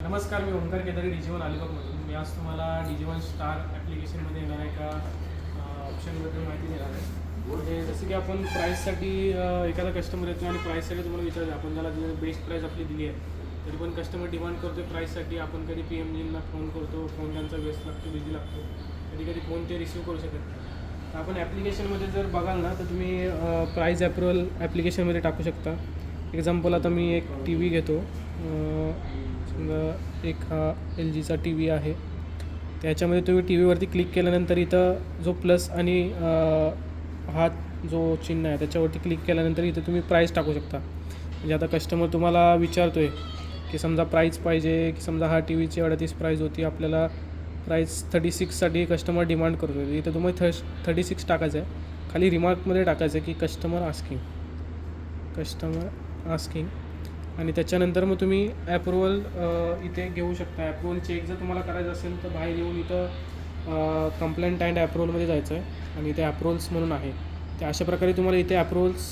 नमस्कार, मी ओंकार केदारी डिजिवन अलिबागमधून. मी आज तुम्हाला डिजिवन स्टार ॲप्लिकेशनमध्ये येणाऱ्या एका ऑप्शनबद्दल माहिती देणार आहे. म्हणजे जसं की आपण प्राईससाठी एखादा कस्टमर येतो आणि प्राईससाठी तुम्हाला विचारतो, आपण त्याला बेस्ट प्राईस आपली दिली आहे, तरी पण कस्टमर डिमांड करतो प्राईससाठी. आपण कधी PMGना फोन करतो, फोन त्यांचा व्यस्त लागतो, बिझी लागतो, कधी कधी फोन ते रिसीव करू शकत नाही. तर आपण ॲप्लिकेशनमध्ये जर बघाल ना, तर तुम्ही प्राईस अप्रुव्हल ॲप्लिकेशनमध्ये टाकू शकता. एक्झाम्पल आता मी एक टी व्ही घेतो. समजा एक हा LGचा टी व्ही आहे. त्याच्यामध्ये तुम्ही टी व्हीवरती क्लिक केल्यानंतर इथं जो प्लस आणि हा जो चिन्ह आहे त्याच्यावरती क्लिक केल्यानंतर इथं तुम्ही प्राईस टाकू शकता. म्हणजे आता कस्टमर तुम्हाला विचारतो आहे की समजा प्राईस पाहिजे, की समजा हा टी व्हीची 38 प्राईस होती, आपल्याला प्राईस 36साठी कस्टमर डिमांड करतो आहे. इथं तुम्ही 36 टाकायचं आहे. खाली रिमार्कमध्ये टाकायचं आहे की कस्टमर आस्किंग आणि त्याच्यानंतर मग तुम्ही ॲप्रुव्हल इथे घेऊ शकता. ॲप्रुव्हल चेक जर तुम्हाला करायचं असेल तर बाहेर येऊन इथं कंप्लेंट अँड ॲप्रुव्हलमध्ये जायचं आहे आणि इथे ॲप्रुव्हल्स म्हणून आहे. तर अशा प्रकारे तुम्हाला इथे ॲप्रुव्हल्स